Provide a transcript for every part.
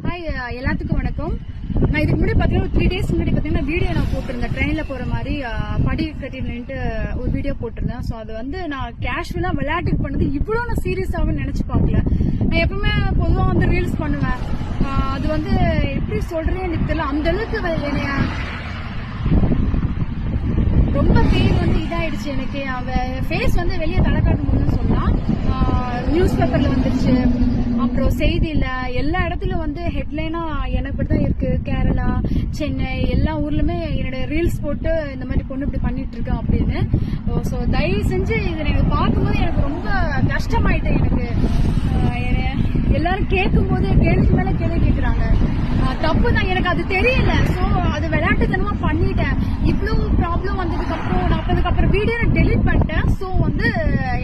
Hi எல்லாத்துக்கும் வணக்கம். நான் இதுக்கு முன்னாடி பார்த்தீங்கன்னா 3 days முன்னாடி பார்த்தீங்கன்னா வீடியோ நான் போட்டிருந்தேன். ட்ரெயினில் போகிற மாதிரி படி கட்டிட்டு ஒரு வீடியோ போட்டிருந்தேன். ஸோ அது வந்து நான் கேஷுவலாக விளையாட்டுக்கு பண்ணது இவ்வளோ நான் சீரியஸாகவே நினச்சி பார்க்கல. நான் எப்பவுமே பொதுவாக வந்து ரீல்ஸ் பண்ணுவேன். அது வந்து எப்படி சொல்கிறேன்னு எனக்கு தெரியல. அந்த அளவுக்கு என்னைய ரொம்ப பேர் வந்து இதாயிடுச்சு. எனக்கு அவன் ஃபேஸ் வந்து வெளியே தலை காட்டணும்னு சொல்லலாம். நியூஸ் பேப்பரில் வந்துருச்சு, அப்புறம் செய்தியில் எல்லா இடத்துலையும் வந்து ஹெட்லைனா எனக்கு தான் இருக்கு. கேரளா, சென்னை எல்லா ஊர்லயுமே என்னோட ரீல்ஸ் போட்டு இந்த மாதிரி பொண்ணு இப்படி பண்ணிட்டு இருக்கேன் அப்படின்னு. ஸோ தயவு செஞ்சு இதை எனக்கு பார்க்கும்போது எனக்கு ரொம்ப கஷ்டமாயிட்டேன். எனக்கு எல்லாரும் கேட்கும் போது கேள்விக்கு மேல கேள்வி கேட்கறாங்க. தப்பு தான், எனக்கு அது தெரியல. ஸோ அது விளையாட்டுத்தனமா பண்ணிட்டேன். இவ்வளவு ப்ராப்ளம் வந்ததுக்கு அப்புறம் நான் அதுக்கப்புறம் வீடியோ டெலிட் பண்ணிட்டேன். ஸோ வந்து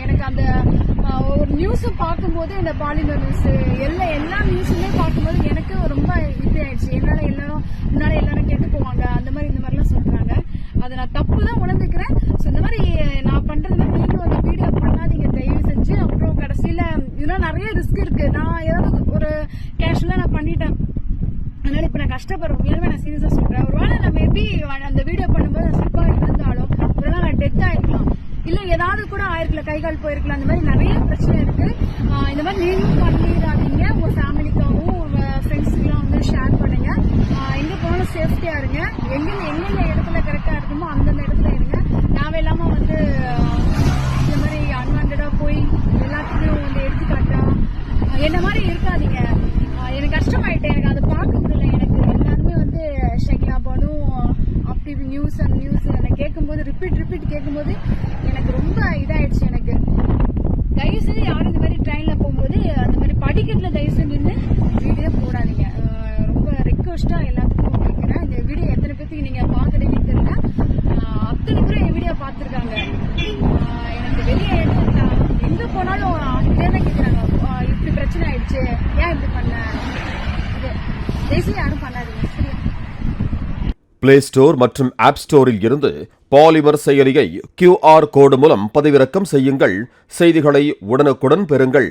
எனக்கு அந்த ஒரு நியூஸும் பார்க்கும்போது இந்த பாலிமர் நியூஸ் எல்லா நியூஸுமே பார்க்கும்போது எனக்கு ரொம்ப இப்படி ஆயிடுச்சு. முன்னாடி எல்லாரும் கேட்டு போவாங்க, அந்த மாதிரி இந்த மாதிரிலாம் சொல்றாங்க. அதை நான் தப்பு தான் உணர்ந்துக்கிறேன். ஸோ இந்த மாதிரி நான் பண்றது நீங்களும் அந்த வீடியோ பண்ணாதீங்க தயவு செஞ்சு. அப்புறம் கடைசியில இதெல்லாம் நிறைய ரிஸ்க் இருக்கு. நான் ஏதாவது ஒரு கேஷுவலா நான் பண்ணிட்டேன், அதனால இப்ப நான் கஷ்டப்படுறேன். உண்மையிலுமே நான் சீரியஸா சொல்றேன். ஒருவேளை நான் மேபி அந்த வீடியோ பண்ணும்போது நான் ஸ்லிப்பா இருந்தாலும் ஒருவேளை நான் டெத் ஆயிருக்கலாம், இல்ல ஏதாவது கூட ஆயிருக்கல, கை கால் போயிருக்கலாம். அந்த மாதிரி நிறைய பிரச்சனை இருக்கு. இந்த மாதிரி நீங்களும் பண்ணிடாதீங்க. உங்க ஃபேமிலிக்காகவும் உங்க ஃப்ரெண்ட்ஸுக்கெல்லாம் வந்து ஷேர் பண்ணுங்க. எங்க போனாலும் சேஃப்டியா இருங்க. எங்கெந்த இடத்துல கரெக்டா இருக்குமோ அந்தந்த இடத்துல இருங்க. தேவையில்லாம வந்து இந்த மாதிரி அன்வான்டா போய் எல்லாத்துக்கும் வந்து எடுத்துக்காட்டா என்ன மாதிரி இருக்காதீங்க. எனக்கு கஷ்டமாயிட்டேன். எனக்கு அதை பார்க்க முடியல. எனக்கு எல்லாருமே வந்து ஷெக்லா பானும் அப்படி நியூஸ் எனக்கு கேட்கும்போது ரிப்பீட் கேட்கும்போது எனக்கு ரொம்ப இதாயிடுச்சு. எனக்கு தயவு செஞ்சு யாரும் இந்த மாதிரி ட்ரெயின்ல போகும்போது அந்த மாதிரி படிக்கட்டுல தயவு செஞ்சு நின்று வீடியோ போடாதீங்க. ரொம்ப ரெக்வஸ்டா எல்லாத்துக்கும் கேட்கிறேன். இந்த வீடியோ எத்தனை பேருக்கு நீங்க பாக்குறீங்கன்னு தெரியல. அத்தனை பேரும் என் வீடியோ பார்த்துருக்காங்க. எனக்கு வெளியே எங்க போனாலும் இதே கேட்கிறாங்க, இப்படி பிரச்சனை ஆயிடுச்சு, ஏன் இப்படி பண்ண. தயவுசெய்து யாரும் பண்ணாதீங்க. பிளே ஸ்டோர் மற்றும் ஆப் ஸ்டோரில் இருந்து பாலிமர் செயலியை QR கோடு மூலம் பதிவிறக்கம் செய்யுங்கள். செய்திகளை உடனுக்குடன் பெறுங்கள்.